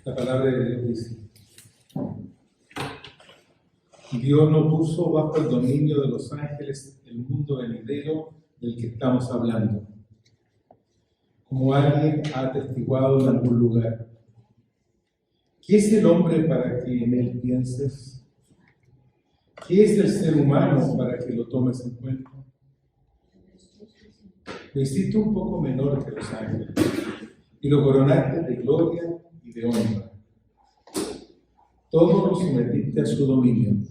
La palabra de Dios dice: Dios no puso bajo el dominio de los ángeles el mundo venidero del que estamos hablando, como alguien ha atestiguado en algún lugar. ¿Qué es el hombre para que en él pienses? ¿Qué es el ser humano para que lo tomes en cuenta? Lo hiciste un poco menor que los ángeles y lo coronaste de gloria y de honra. Todo lo sometiste a su dominio.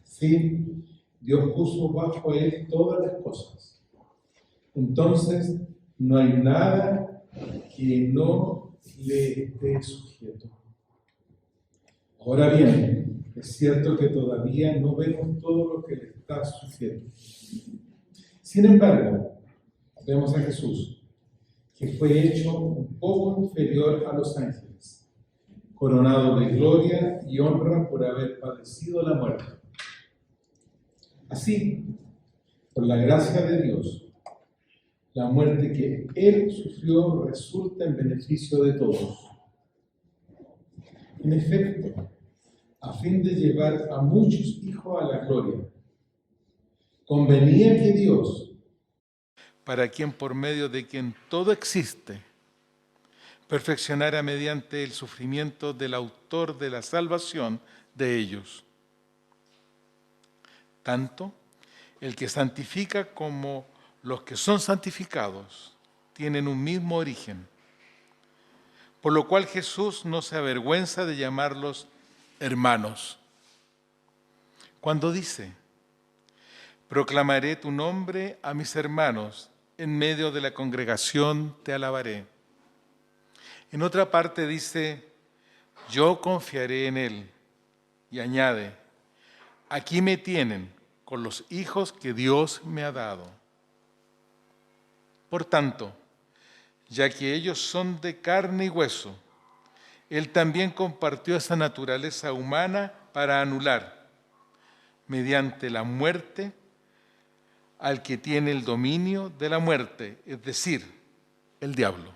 Sí, Dios puso bajo él todas las cosas. Entonces, no hay nada que no le esté sujeto. Ahora bien, es cierto que todavía no vemos todo lo que le está sujeto. Sin embargo, vemos a Jesús, que fue hecho un poco inferior a los ángeles, coronado de gloria y honra por haber padecido la muerte. Así, por la gracia de Dios, la muerte que Él sufrió resulta en beneficio de todos. En efecto, a fin de llevar a muchos hijos a la gloria, convenía que Dios, para quien por medio de quien todo existe, perfeccionara mediante el sufrimiento del autor de la salvación de ellos. Tanto el que santifica como los que son santificados tienen un mismo origen, por lo cual Jesús no se avergüenza de llamarlos hermanos. Cuando dice: proclamaré tu nombre a mis hermanos, en medio de la congregación te alabaré. En otra parte dice: yo confiaré en él. Y añade: aquí me tienen con los hijos que Dios me ha dado. Por tanto, ya que ellos son de carne y hueso, él también compartió esa naturaleza humana para anular, mediante la muerte, al que tiene el dominio de la muerte, es decir, el diablo,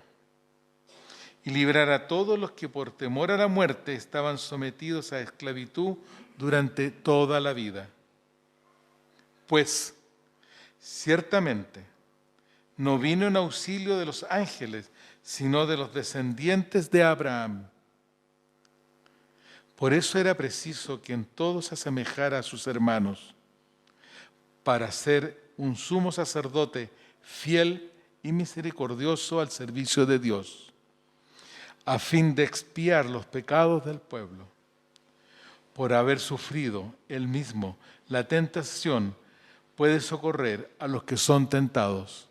y librar a todos los que por temor a la muerte estaban sometidos a esclavitud durante toda la vida. Pues, ciertamente, no vino en auxilio de los ángeles, sino de los descendientes de Abraham. Por eso era preciso que en todo se asemejara a sus hermanos, para ser un sumo sacerdote fiel y misericordioso al servicio de Dios, a fin de expiar los pecados del pueblo. Por haber sufrido él mismo la tentación, puede socorrer a los que son tentados.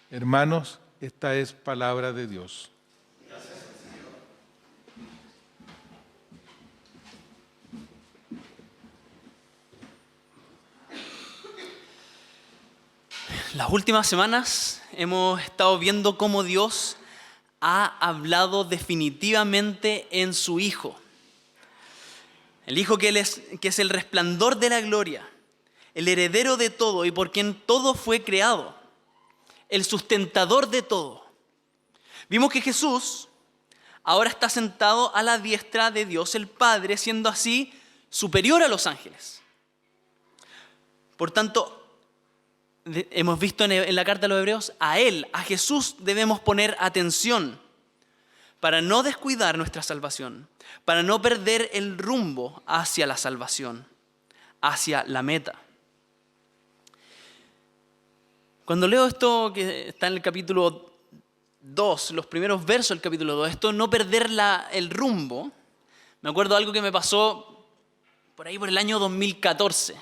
Hermanos, esta es palabra de Dios. Gracias, Señor. Las últimas semanas hemos estado viendo cómo Dios ha hablado definitivamente en su Hijo. El Hijo que es el resplandor de la gloria, el heredero de todo y por quien todo fue creado, el sustentador de todo. Vimos que Jesús ahora está sentado a la diestra de Dios el Padre, siendo así superior a los ángeles. Por tanto, hemos visto en la carta a los Hebreos, a Él, a Jesús debemos poner atención para no descuidar nuestra salvación, para no perder el rumbo hacia la salvación, hacia la meta. Cuando leo esto que está en el capítulo 2, los primeros versos del capítulo 2, esto no perder el rumbo, me acuerdo de algo que me pasó por ahí por el año 2014.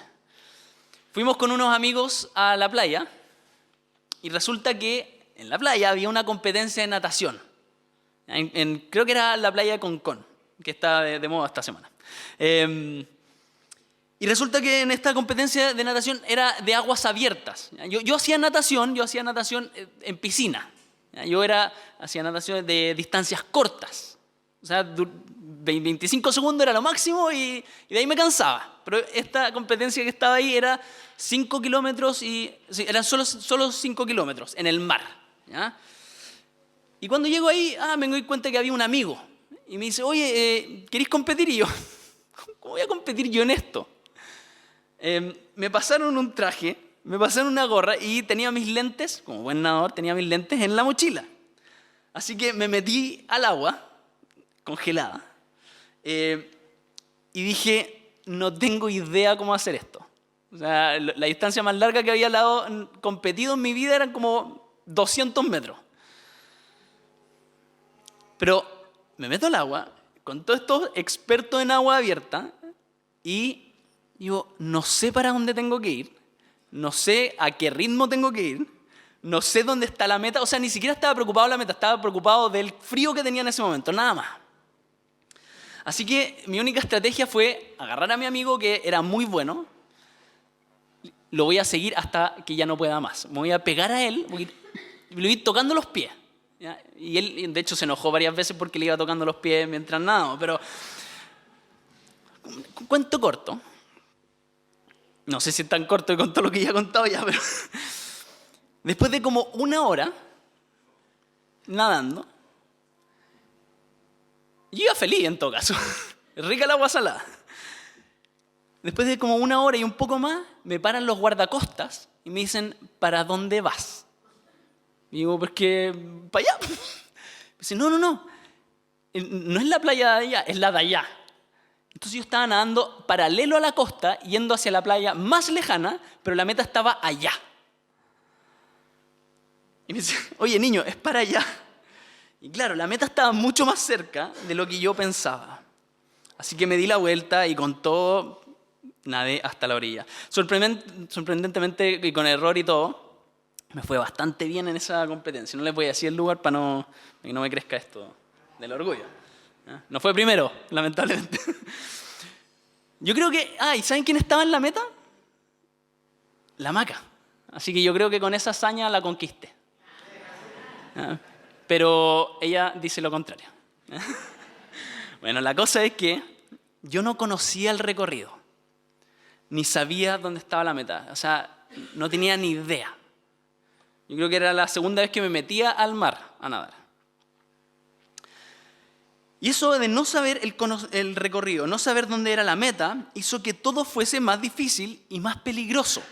Fuimos con unos amigos a la playa y resulta que en la playa había una competencia de natación. Creo que era la playa de Concón, que está de moda esta semana. Y resulta que en esta competencia de natación era de aguas abiertas. Yo hacía natación en piscina. Yo hacía natación de distancias cortas. O sea, 25 segundos era lo máximo y de ahí me cansaba. Pero esta competencia que estaba ahí era 5 kilómetros eran solo 5 kilómetros en el mar. ¿Ya? Y cuando llego ahí, me doy cuenta que había un amigo. Y me dice, oye, ¿queréis competir? Y yo, ¿cómo voy a competir yo en esto? Me pasaron un traje, me pasaron una gorra y tenía mis lentes, como buen nadador, tenía mis lentes en la mochila. Así que me metí al agua, congelada, y dije, no tengo idea cómo hacer esto. O sea, la distancia más larga que había competido en mi vida eran como 200 metros. Pero me meto al agua con todos estos expertos en agua abierta y digo, no sé para dónde tengo que ir, no sé a qué ritmo tengo que ir, no sé dónde está la meta. O sea, ni siquiera estaba preocupado de la meta, estaba preocupado del frío que tenía en ese momento, nada más. Así que mi única estrategia fue agarrar a mi amigo, que era muy bueno, lo voy a seguir hasta que ya no pueda más. Me voy a pegar a él, le voy a ir tocando los pies. ¿Ya? Y él, de hecho, se enojó varias veces porque le iba tocando los pies mientras nadaba. Pero, cuento corto. No sé si es tan corto con todo lo que ya he contado ya, pero después de como 1 hora nadando, yo iba feliz en todo caso. Rica el agua salada. Después de como 1 hora y un poco más, me paran los guardacostas y me dicen, ¿para dónde vas? Y digo, pues que para allá. Me dice, no. No es la playa de allá, es la de allá. Entonces yo estaba nadando paralelo a la costa, yendo hacia la playa más lejana, pero la meta estaba allá. Y me dice, oye niño, es para allá. Y claro, la meta estaba mucho más cerca de lo que yo pensaba. Así que me di la vuelta y con todo nadé hasta la orilla. Sorprendentemente, y con error y todo, me fue bastante bien en esa competencia. No les voy a decir el lugar para que no me crezca esto del orgullo. No fue primero, lamentablemente. Yo creo que... ¿y saben quién estaba en la meta? La Maca. Así que yo creo que con esa hazaña la conquisté. Pero ella dice lo contrario. Bueno, la cosa es que yo no conocía el recorrido. Ni sabía dónde estaba la meta. O sea, no tenía ni idea. Yo creo que era la segunda vez que me metía al mar a nadar. Y eso de no saber el recorrido, no saber dónde era la meta, hizo que todo fuese más difícil y más peligroso.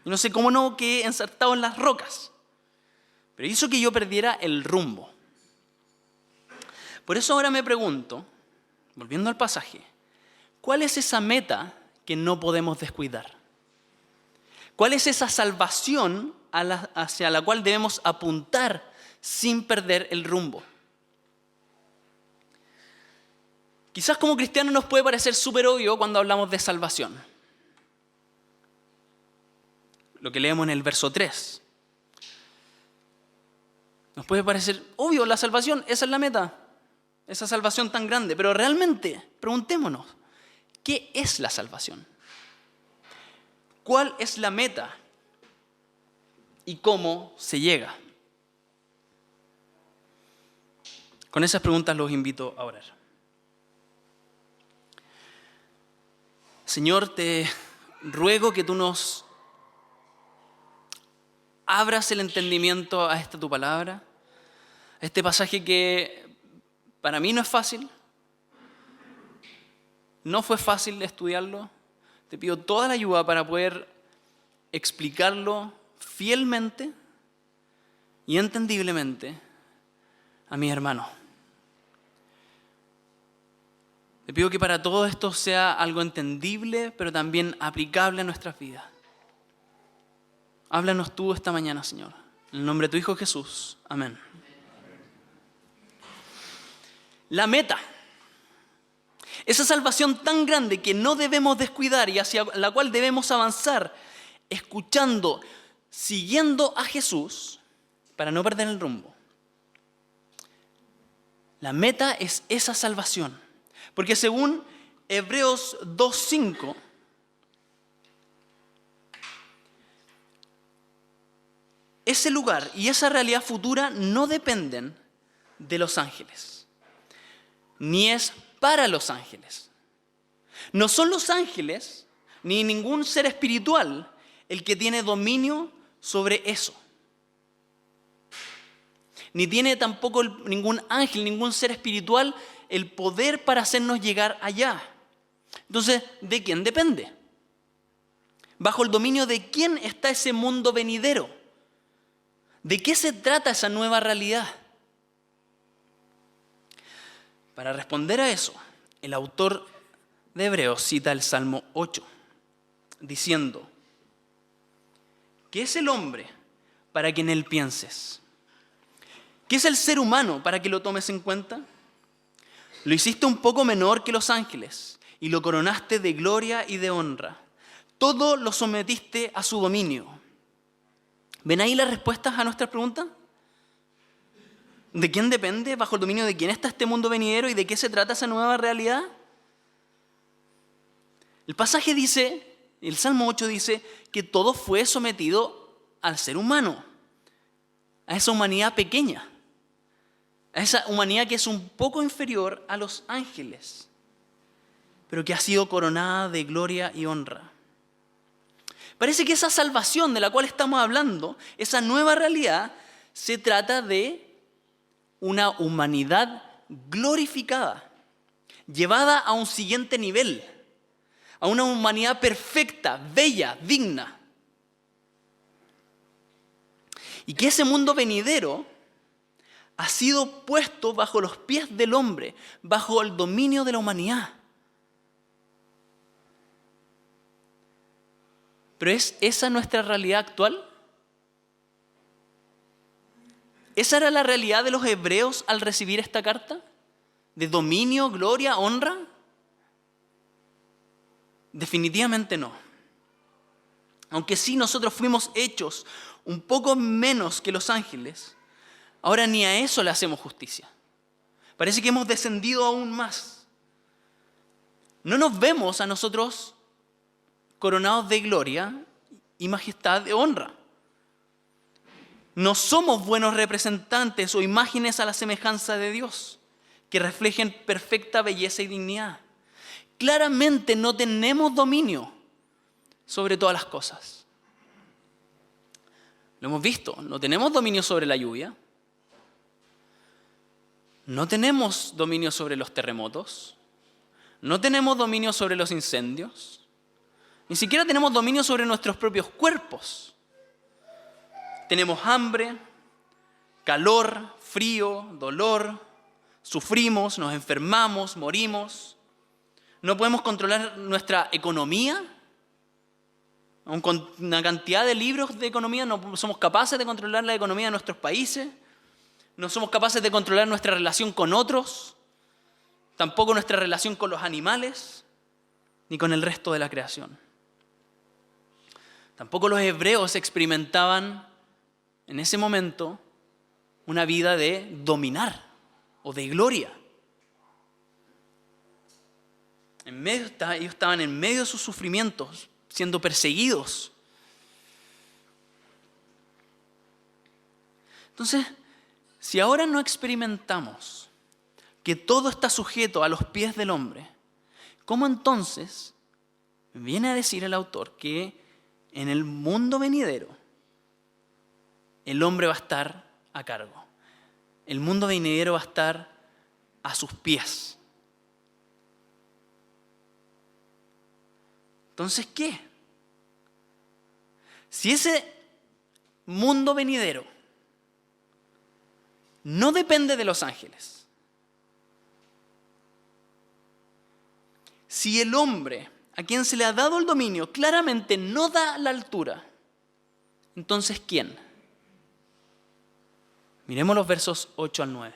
Y no sé cómo no quedé ensartado en las rocas, pero hizo que yo perdiera el rumbo. Por eso ahora me pregunto, volviendo al pasaje, ¿cuál es esa meta que no podemos descuidar? ¿Cuál es esa salvación hacia la cual debemos apuntar sin perder el rumbo? Quizás como cristianos nos puede parecer súper obvio cuando hablamos de salvación. Lo que leemos en el verso 3. Nos puede parecer obvio la salvación, esa es la meta. Esa salvación tan grande. Pero realmente, preguntémonos, ¿qué es la salvación? ¿Cuál es la meta? ¿Y cómo se llega? Con esas preguntas los invito a orar. Señor, te ruego que tú nos abras el entendimiento a esta tu palabra, a este pasaje que para mí no es fácil, no fue fácil estudiarlo. Te pido toda la ayuda para poder explicarlo fielmente y entendiblemente a mis hermanos. Te pido que para todo esto sea algo entendible, pero también aplicable a nuestras vidas. Háblanos tú esta mañana, Señor. En el nombre de tu Hijo Jesús. Amén. La meta. Esa salvación tan grande que no debemos descuidar y hacia la cual debemos avanzar, escuchando, siguiendo a Jesús para no perder el rumbo. La meta es esa salvación. Porque según Hebreos 2:5, ese lugar y esa realidad futura no dependen de los ángeles, ni es para los ángeles. No son los ángeles, ni ningún ser espiritual, el que tiene dominio sobre eso. ni tiene tampoco ningún ángel, ningún ser espiritual el poder para hacernos llegar allá. Entonces, ¿de quién depende? ¿Bajo el dominio de quién está ese mundo venidero? ¿De qué se trata esa nueva realidad? Para responder a eso, el autor de Hebreos cita el Salmo 8, diciendo: ¿qué es el hombre para que en él pienses? ¿Qué es el ser humano para que lo tomes en cuenta? Lo hiciste un poco menor que los ángeles y lo coronaste de gloria y de honra. Todo lo sometiste a su dominio. ¿Ven ahí las respuestas a nuestras preguntas? ¿De quién depende? ¿Bajo el dominio de quién está este mundo venidero? ¿Y de qué se trata esa nueva realidad? El pasaje dice, el Salmo 8 dice, que todo fue sometido al ser humano, a esa humanidad pequeña, a esa humanidad que es un poco inferior a los ángeles, pero que ha sido coronada de gloria y honra. Parece que esa salvación de la cual estamos hablando, esa nueva realidad, se trata de una humanidad glorificada, llevada a un siguiente nivel, a una humanidad perfecta, bella, digna. Y que ese mundo venidero ha sido puesto bajo los pies del hombre, bajo el dominio de la humanidad. ¿Pero es esa nuestra realidad actual? ¿Esa era la realidad de los hebreos al recibir esta carta? ¿De dominio, gloria, honra? Definitivamente no. Aunque sí nosotros fuimos hechos un poco menos que los ángeles, ahora ni a eso le hacemos justicia. Parece que hemos descendido aún más. No nos vemos a nosotros coronados de gloria y majestad de honra. No somos buenos representantes o imágenes a la semejanza de Dios, que reflejen perfecta belleza y dignidad. Claramente no tenemos dominio sobre todas las cosas. Lo hemos visto, no tenemos dominio sobre la lluvia, no tenemos dominio sobre los terremotos, no tenemos dominio sobre los incendios, ni siquiera tenemos dominio sobre nuestros propios cuerpos. Tenemos hambre, calor, frío, dolor, sufrimos, nos enfermamos, morimos. No podemos controlar nuestra economía. Aun con una cantidad de libros de economía, no somos capaces de controlar la economía de nuestros países. No somos capaces de controlar nuestra relación con otros. Tampoco nuestra relación con los animales, ni con el resto de la creación. Tampoco los hebreos experimentaban en ese momento una vida de dominar o de gloria. Ellos estaban en medio de sus sufrimientos, siendo perseguidos. Entonces, si ahora no experimentamos que todo está sujeto a los pies del hombre, ¿cómo entonces viene a decir el autor que en el mundo venidero el hombre va a estar a cargo? El mundo venidero va a estar a sus pies. Entonces, ¿qué? Si ese mundo venidero no depende de los ángeles, si el hombre a quien se le ha dado el dominio claramente no da la altura, entonces ¿quién? Miremos los versos 8 al 9.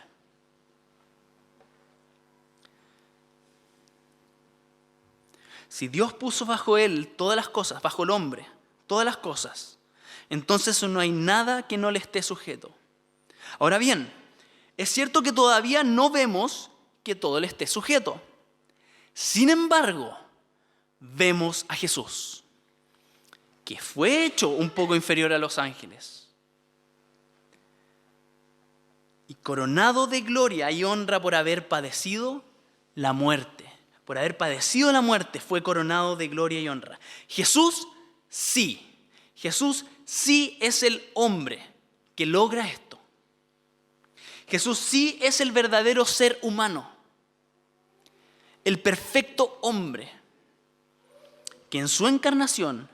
Si Dios puso bajo él todas las cosas, bajo el hombre, todas las cosas, entonces no hay nada que no le esté sujeto. Ahora bien, es cierto que todavía no vemos que todo le esté sujeto. Sin embargo, vemos a Jesús, que fue hecho un poco inferior a los ángeles y coronado de gloria y honra por haber padecido la muerte. Por haber padecido la muerte fue coronado de gloria y honra. Jesús sí es el hombre que logra esto. Jesús sí es el verdadero ser humano, el perfecto hombre, que en su encarnación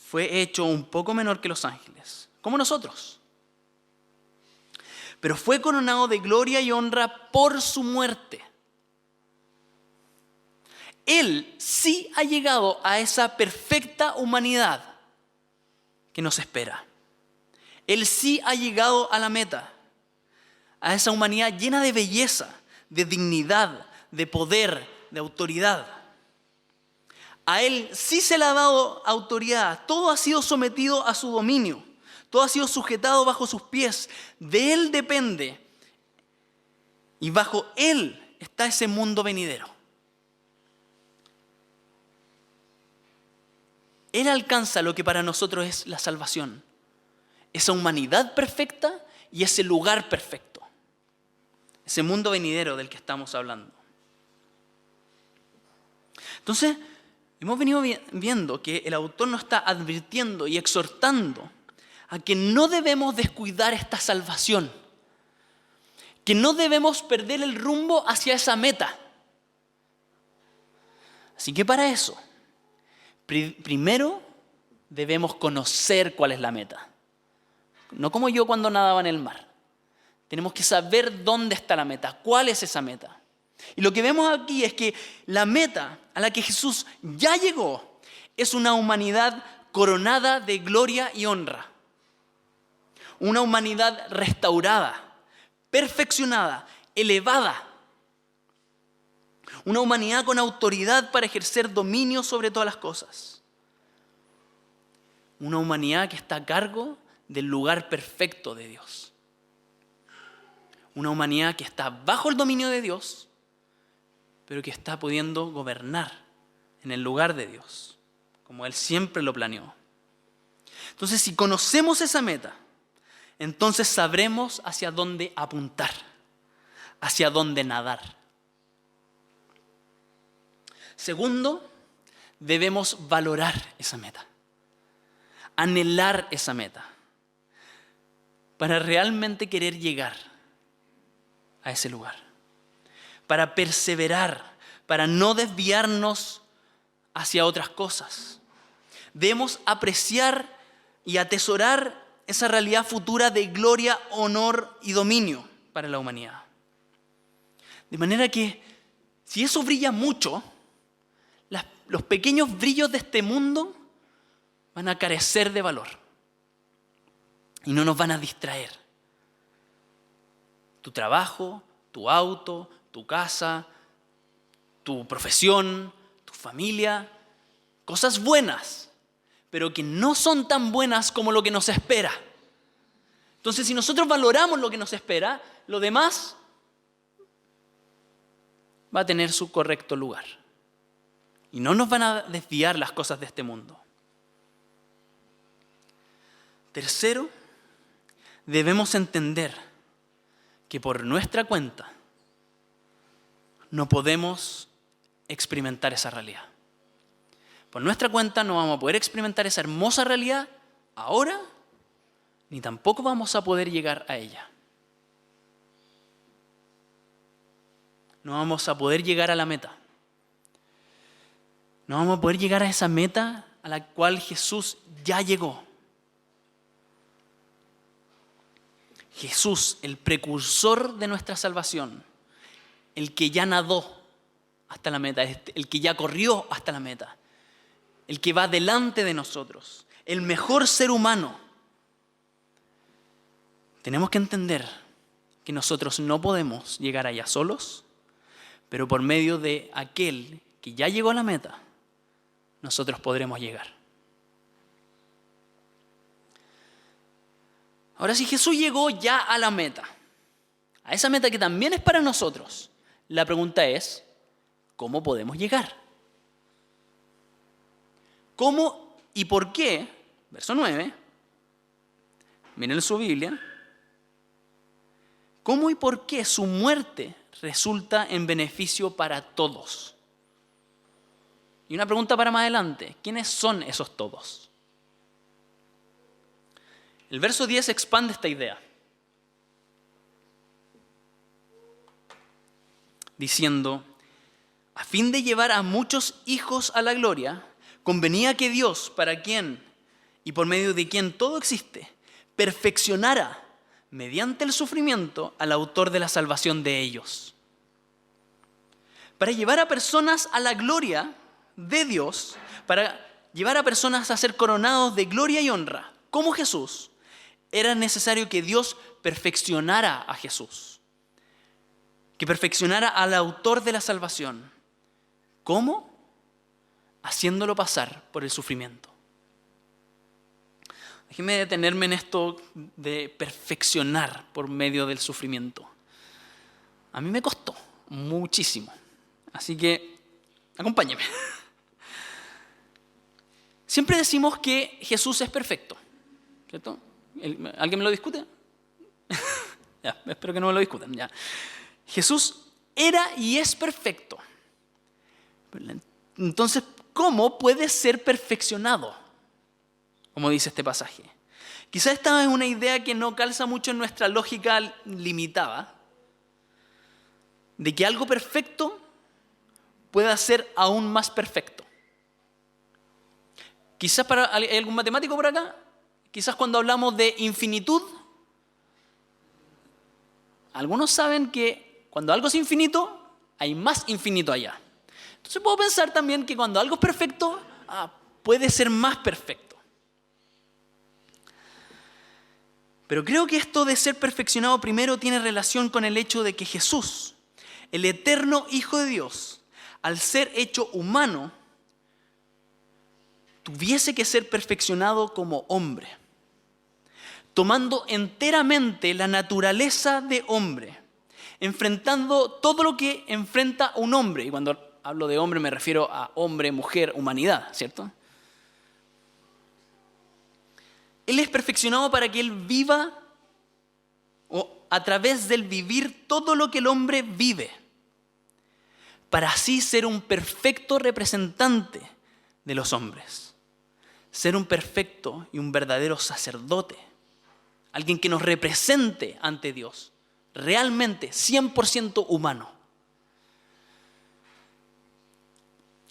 fue hecho un poco menor que los ángeles, como nosotros. Pero fue coronado de gloria y honra por su muerte. Él sí ha llegado a esa perfecta humanidad que nos espera. Él sí ha llegado a la meta, a esa humanidad llena de belleza, de dignidad, de poder, de autoridad. A Él sí se le ha dado autoridad, todo ha sido sometido a su dominio, todo ha sido sujetado bajo sus pies, de Él depende y bajo Él está ese mundo venidero. Él alcanza lo que para nosotros es la salvación, esa humanidad perfecta y ese lugar perfecto, ese mundo venidero del que estamos hablando. Entonces, hemos venido viendo que el autor nos está advirtiendo y exhortando a que no debemos descuidar esta salvación, que no debemos perder el rumbo hacia esa meta. Así que para eso, primero debemos conocer cuál es la meta. No como yo cuando nadaba en el mar. Tenemos que saber dónde está la meta, cuál es esa meta. Y lo que vemos aquí es que la meta a la que Jesús ya llegó es una humanidad coronada de gloria y honra. Una humanidad restaurada, perfeccionada, elevada. Una humanidad con autoridad para ejercer dominio sobre todas las cosas. Una humanidad que está a cargo del lugar perfecto de Dios. Una humanidad que está bajo el dominio de Dios, pero que está pudiendo gobernar en el lugar de Dios, como Él siempre lo planeó. Entonces, si conocemos esa meta, entonces sabremos hacia dónde apuntar, hacia dónde nadar. Segundo, debemos valorar esa meta, anhelar esa meta, para realmente querer llegar a ese lugar, para perseverar, para no desviarnos hacia otras cosas. Debemos apreciar y atesorar esa realidad futura de gloria, honor y dominio para la humanidad. De manera que, si eso brilla mucho, los pequeños brillos de este mundo van a carecer de valor y no nos van a distraer. Tu trabajo, tu auto, tu casa, tu profesión, tu familia, cosas buenas, pero que no son tan buenas como lo que nos espera. Entonces, si nosotros valoramos lo que nos espera, lo demás va a tener su correcto lugar. Y no nos van a desviar las cosas de este mundo. Tercero, debemos entender que por nuestra cuenta no podemos experimentar esa realidad. Por nuestra cuenta no vamos a poder experimentar esa hermosa realidad ahora, ni tampoco vamos a poder llegar a ella. No vamos a poder llegar a la meta. No vamos a poder llegar a esa meta a la cual Jesús ya llegó. Jesús, el precursor de nuestra salvación, el que ya nadó hasta la meta, el que ya corrió hasta la meta, el que va delante de nosotros, el mejor ser humano. Tenemos que entender que nosotros no podemos llegar allá solos, pero por medio de aquel que ya llegó a la meta, nosotros podremos llegar. Ahora, si Jesús llegó ya a la meta, a esa meta que también es para nosotros, la pregunta es, ¿cómo podemos llegar? ¿Cómo y por qué? Verso 9, miren su Biblia. ¿Cómo y por qué su muerte resulta en beneficio para todos? Y una pregunta para más adelante, ¿quiénes son esos todos? El verso 10 expande esta idea. diciendo: a fin de llevar a muchos hijos a la gloria, convenía que Dios, para quien y por medio de quien todo existe, perfeccionara mediante el sufrimiento al autor de la salvación de ellos. Para llevar a personas a la gloria de Dios, para llevar a personas a ser coronados de gloria y honra, como Jesús, era necesario que Dios perfeccionara a Jesús, que perfeccionara al autor de la salvación. ¿Cómo? Haciéndolo pasar por el sufrimiento. Déjenme detenerme en esto de perfeccionar por medio del sufrimiento. A mí me costó muchísimo, así que acompáñenme. Siempre decimos que Jesús es perfecto, ¿cierto? ¿Alguien me lo discute? Ya, espero que no me lo discutan. Ya. Jesús era y es perfecto. Entonces, ¿cómo puede ser perfeccionado? Como dice este pasaje. Quizás esta es una idea que no calza mucho en nuestra lógica limitada, de que algo perfecto pueda ser aún más perfecto. Quizás ¿hay algún matemático por acá? Quizás cuando hablamos de infinitud, algunos saben que cuando algo es infinito, hay más infinito allá. Entonces puedo pensar también que cuando algo es perfecto, puede ser más perfecto. Pero creo que esto de ser perfeccionado primero tiene relación con el hecho de que Jesús, el eterno Hijo de Dios, al ser hecho humano, tuviese que ser perfeccionado como hombre, tomando enteramente la naturaleza de hombre, enfrentando todo lo que enfrenta un hombre. Y cuando hablo de hombre me refiero a hombre, mujer, humanidad, ¿cierto? Él es perfeccionado para que Él viva, o a través del vivir, todo lo que el hombre vive, para así ser un perfecto representante de los hombres, ser un perfecto y un verdadero sacerdote, alguien que nos represente ante Dios, realmente 100% humano.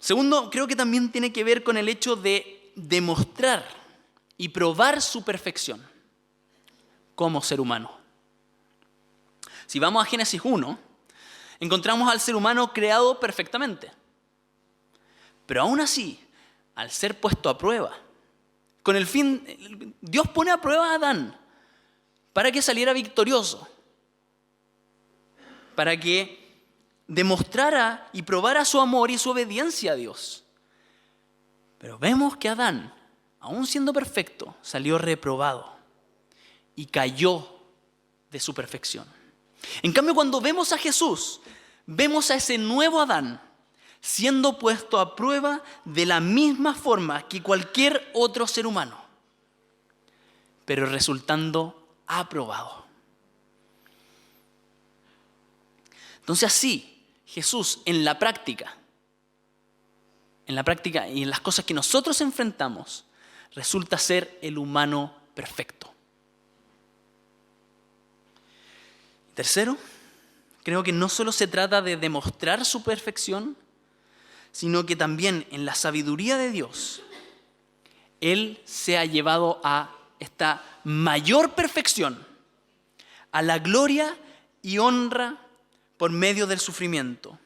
Segundo, creo que también tiene que ver con el hecho de demostrar y probar su perfección como ser humano. Si vamos a Génesis 1, encontramos al ser humano creado perfectamente. Pero aún así, al ser puesto a prueba, con el fin, Dios pone a prueba a Adán para que saliera victorioso, para que demostrara y probara su amor y su obediencia a Dios. Pero vemos que Adán, aún siendo perfecto, salió reprobado y cayó de su perfección. En cambio, cuando vemos a Jesús, vemos a ese nuevo Adán siendo puesto a prueba de la misma forma que cualquier otro ser humano, pero resultando aprobado. Entonces así, Jesús en la práctica y en las cosas que nosotros enfrentamos, resulta ser el humano perfecto. Tercero, creo que no solo se trata de demostrar su perfección, sino que también en la sabiduría de Dios, Él se ha llevado a esta mayor perfección, a la gloria y honra por medio del sufrimiento,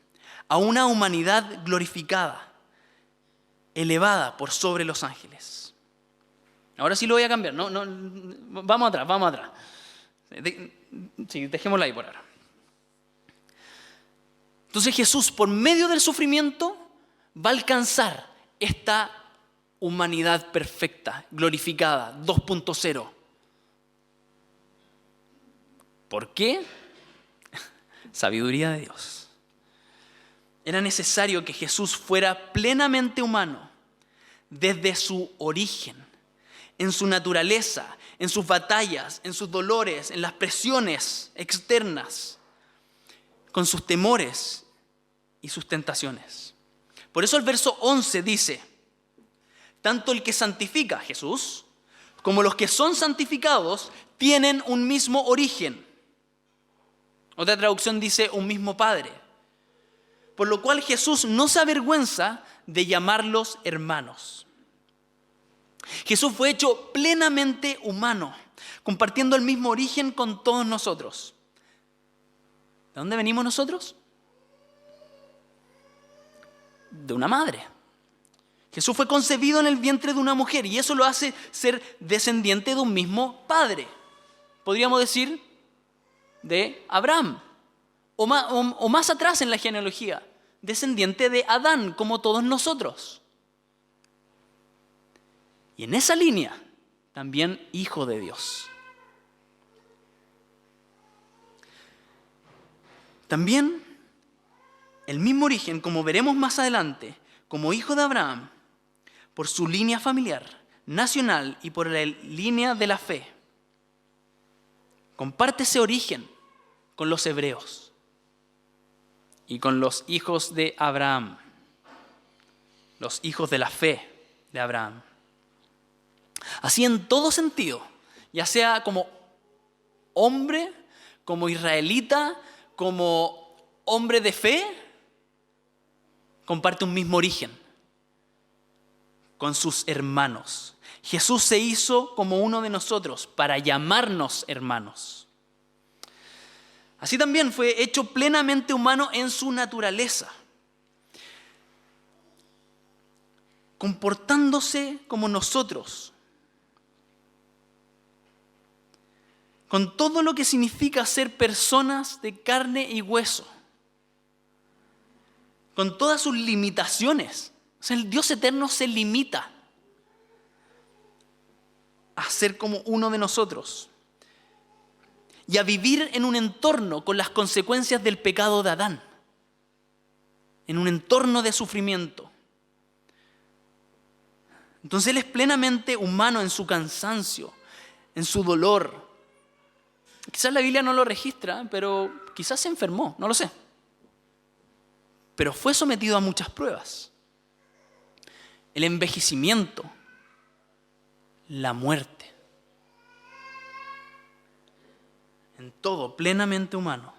a una humanidad glorificada, elevada por sobre los ángeles. Ahora sí lo voy a cambiar. No, vamos atrás. Sí, dejémosla ahí por ahora. Entonces Jesús, por medio del sufrimiento, va a alcanzar esta humanidad perfecta, glorificada, 2.0. ¿Por qué? Sabiduría de Dios. Era necesario que Jesús fuera plenamente humano desde su origen, en su naturaleza, en sus batallas, en sus dolores, en las presiones externas, con sus temores y sus tentaciones. Por eso el verso 11 dice: tanto el que santifica, Jesús, como los que son santificados tienen un mismo origen. Otra traducción dice un mismo Padre. por lo cual Jesús no se avergüenza de llamarlos hermanos. Jesús fue hecho plenamente humano, compartiendo el mismo origen con todos nosotros. ¿De dónde venimos nosotros? De una madre. Jesús fue concebido en el vientre de una mujer y eso lo hace ser descendiente de un mismo padre. Podríamos decir de Abraham o más atrás en la genealogía, descendiente de Adán, como todos nosotros. Y en esa línea, también hijo de Dios. También el mismo origen, como veremos más adelante, como hijo de Abraham, por su línea familiar, nacional y por la línea de la fe. Comparte ese origen con los hebreos y con los hijos de Abraham, los hijos de la fe de Abraham. Así en todo sentido, ya sea como hombre, como israelita, como hombre de fe, comparte un mismo origen con sus hermanos. Jesús se hizo como uno de nosotros para llamarnos hermanos. Así también fue hecho plenamente humano en su naturaleza, comportándose como nosotros, con todo lo que significa ser personas de carne y hueso, con todas sus limitaciones. O sea, el Dios eterno se limita a ser como uno de nosotros y a vivir en un entorno con las consecuencias del pecado de Adán, en un entorno de sufrimiento. Entonces Él es plenamente humano en su cansancio, en su dolor. Quizás la Biblia no lo registra, pero quizás se enfermó, no lo sé. Pero fue sometido a muchas pruebas. El envejecimiento, la muerte. En todo, plenamente humano.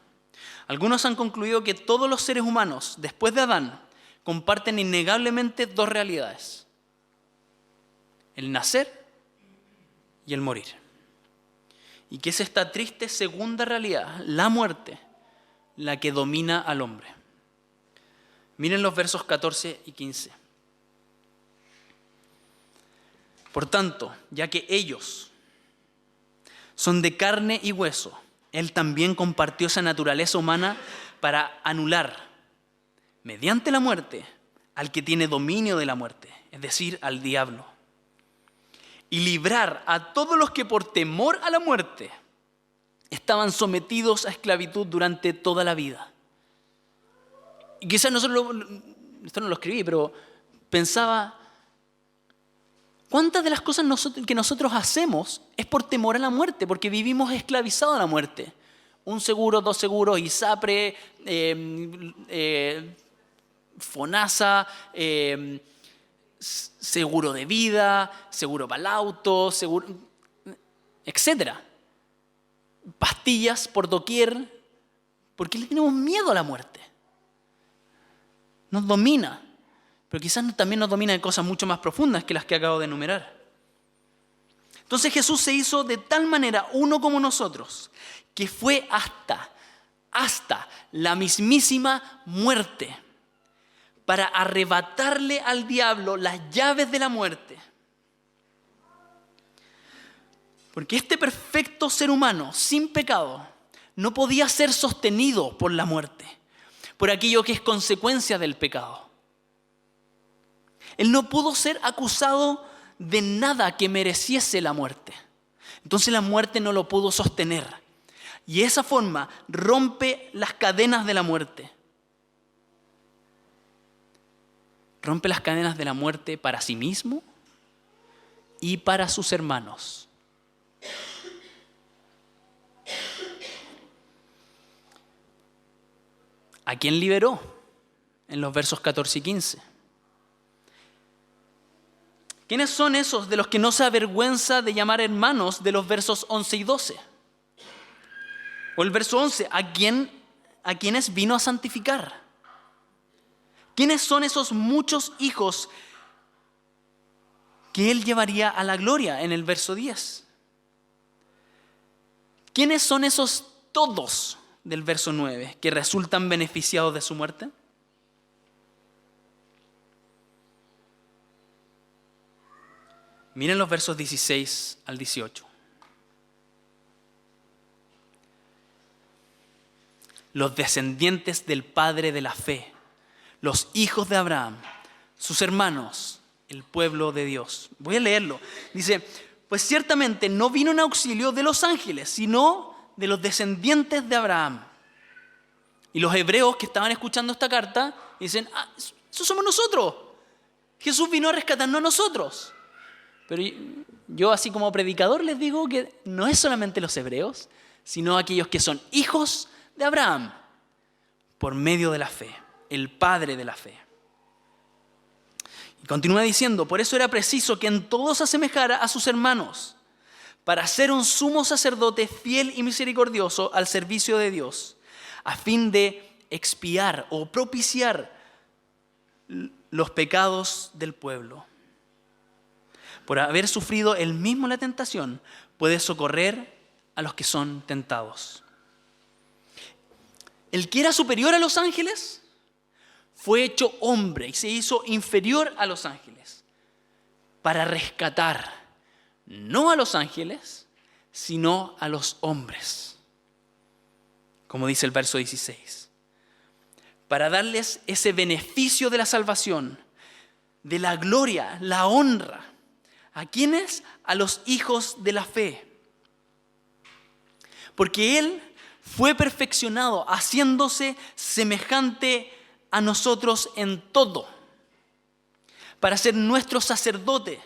Algunos han concluido que todos los seres humanos, después de Adán, comparten innegablemente dos realidades: el nacer y el morir. Y que es esta triste segunda realidad, la muerte, la que domina al hombre. Miren los versos 14 y 15. Por tanto, ya que ellos son de carne y hueso, Él también compartió esa naturaleza humana para anular, mediante la muerte, al que tiene dominio de la muerte, es decir, al diablo, y librar a todos los que por temor a la muerte estaban sometidos a esclavitud durante toda la vida. Y quizás esto no lo escribí, pero pensaba, ¿cuántas de las cosas que nosotros hacemos es por temor a la muerte? Porque vivimos esclavizados a la muerte. Un seguro, dos seguros, ISAPRE, FONASA, seguro de vida, seguro para el auto, seguro, etcétera. Pastillas por doquier, porque le tenemos miedo a la muerte. Nos domina, pero quizás también nos domina en cosas mucho más profundas que las que acabo de enumerar. Entonces Jesús se hizo de tal manera uno como nosotros, que fue hasta la mismísima muerte, para arrebatarle al diablo las llaves de la muerte. Porque este perfecto ser humano, sin pecado, no podía ser sostenido por la muerte, por aquello que es consecuencia del pecado. Él no pudo ser acusado de nada que mereciese la muerte. Entonces la muerte no lo pudo sostener. Y de esa forma rompe las cadenas de la muerte. Rompe las cadenas de la muerte para sí mismo y para sus hermanos. ¿A quién liberó? En los versos 14 y 15. ¿Quiénes son esos de los que no se avergüenza de llamar hermanos de los versos 11 y 12? O el verso 11, ¿a quiénes vino a santificar? ¿Quiénes son esos muchos hijos que Él llevaría a la gloria en el verso 10? ¿Quiénes son esos todos del verso 9 que resultan beneficiados de su muerte? Miren los versos 16 al 18. Los descendientes del Padre de la fe, los hijos de Abraham, sus hermanos, el pueblo de Dios. Voy a leerlo. Dice, pues ciertamente no vino en auxilio de los ángeles, sino de los descendientes de Abraham. Y los hebreos que estaban escuchando esta carta dicen, eso somos nosotros. Jesús vino a rescatarnos a nosotros. Pero yo, así como predicador, les digo que no es solamente los hebreos, sino aquellos que son hijos de Abraham por medio de la fe, el Padre de la fe. Y continúa diciendo, por eso era preciso que en todo se asemejara a sus hermanos, para ser un sumo sacerdote fiel y misericordioso al servicio de Dios, a fin de expiar o propiciar los pecados del pueblo. Por haber sufrido él mismo la tentación, puede socorrer a los que son tentados. El que era superior a los ángeles fue hecho hombre y se hizo inferior a los ángeles para rescatar no a los ángeles, sino a los hombres. Como dice el verso 16. Para darles ese beneficio de la salvación, de la gloria, la honra. ¿A quiénes? A los hijos de la fe. Porque Él fue perfeccionado, haciéndose semejante a nosotros en todo, para ser nuestro sacerdote,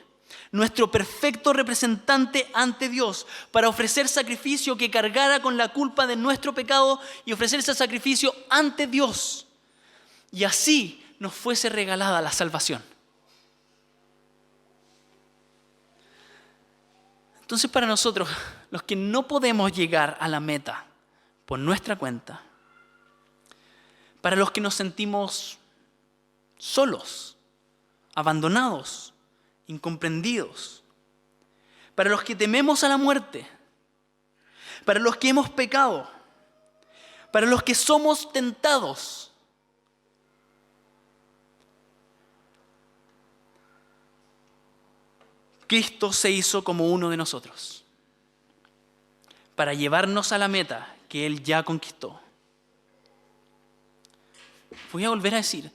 nuestro perfecto representante ante Dios, para ofrecer sacrificio que cargara con la culpa de nuestro pecado y ofrecer ese sacrificio ante Dios. Y así nos fuese regalada la salvación. Entonces, para nosotros, los que no podemos llegar a la meta por nuestra cuenta, para los que nos sentimos solos, abandonados, incomprendidos, para los que tememos a la muerte, para los que hemos pecado, para los que somos tentados, Cristo se hizo como uno de nosotros para llevarnos a la meta que Él ya conquistó. Voy a volver a decir,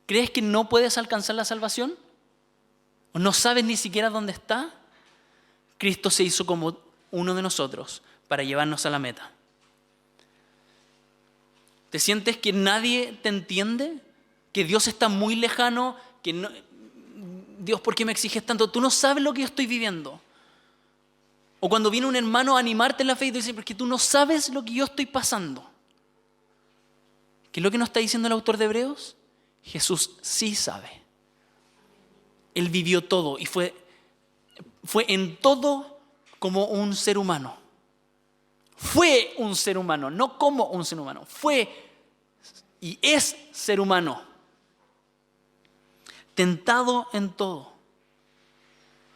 ¿crees que no puedes alcanzar la salvación? ¿O no sabes ni siquiera dónde está? Cristo se hizo como uno de nosotros para llevarnos a la meta. ¿Te sientes que nadie te entiende? ¿Que Dios está muy lejano? ¿Que no, Dios, ¿por qué me exiges tanto? Tú no sabes lo que yo estoy viviendo. O cuando viene un hermano a animarte en la fe y te dice, porque tú no sabes lo que yo estoy pasando. ¿Qué es lo que nos está diciendo el autor de Hebreos? Jesús sí sabe. Él vivió todo y fue en todo como un ser humano. Fue un ser humano, no como un ser humano. Fue y es ser humano. Tentado en todo.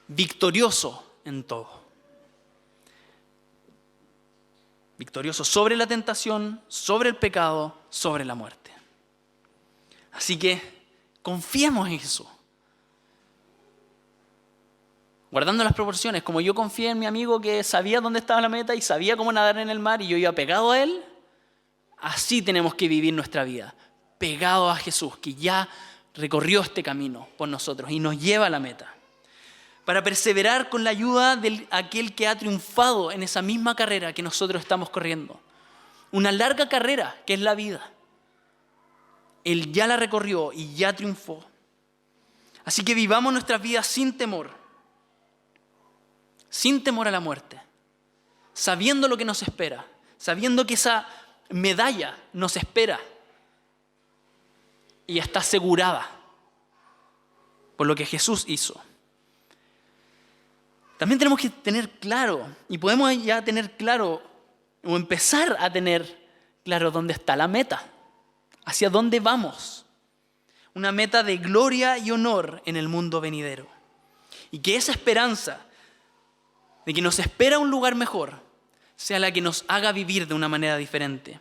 Victorioso en todo. Victorioso sobre la tentación, sobre el pecado, sobre la muerte. Así que confiemos en Jesús. Guardando las proporciones, como yo confié en mi amigo que sabía dónde estaba la meta y sabía cómo nadar en el mar y yo iba pegado a él, así tenemos que vivir nuestra vida, pegado a Jesús, que ya recorrió este camino por nosotros y nos lleva a la meta. Para perseverar con la ayuda de aquel que ha triunfado en esa misma carrera que nosotros estamos corriendo. Una larga carrera que es la vida. Él ya la recorrió y ya triunfó. Así que vivamos nuestras vidas sin temor a la muerte, sabiendo lo que nos espera, sabiendo que esa medalla nos espera y está asegurada por lo que Jesús hizo. También tenemos que tener claro, y podemos ya tener claro, o empezar a tener claro dónde está la meta, hacia dónde vamos. una meta de gloria y honor en el mundo venidero. Y que esa esperanza de que nos espera un lugar mejor sea la que nos haga vivir de una manera diferente.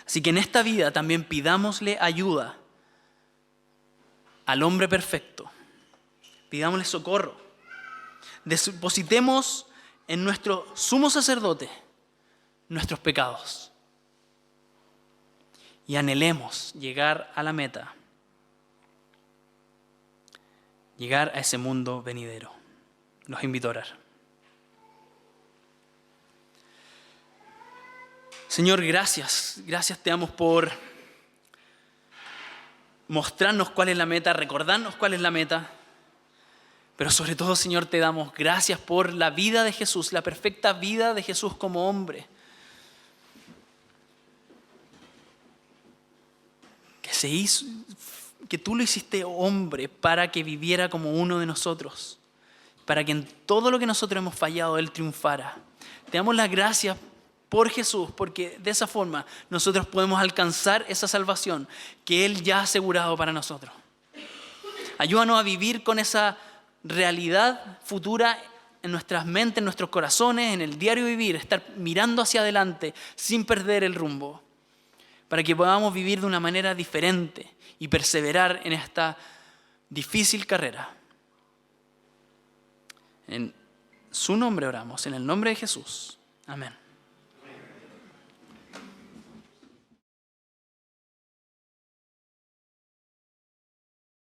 Así que en esta vida también pidámosle ayuda al hombre perfecto. Pidámosle socorro. Depositemos en nuestro sumo sacerdote nuestros pecados. Y anhelemos llegar a la meta. Llegar a ese mundo venidero. Los invito a orar. Señor, gracias. Gracias te damos por mostrarnos cuál es la meta, recordarnos cuál es la meta. Pero sobre todo, Señor, te damos gracias por la vida de Jesús, la perfecta vida de Jesús como hombre. Que tú lo hiciste hombre para que viviera como uno de nosotros, para que en todo lo que nosotros hemos fallado, Él triunfara. Te damos las gracias por Jesús, porque de esa forma nosotros podemos alcanzar esa salvación que Él ya ha asegurado para nosotros. Ayúdanos a vivir con esa realidad futura en nuestras mentes, en nuestros corazones, en el diario vivir, estar mirando hacia adelante sin perder el rumbo, para que podamos vivir de una manera diferente y perseverar en esta difícil carrera. En su nombre oramos, en el nombre de Jesús. Amén.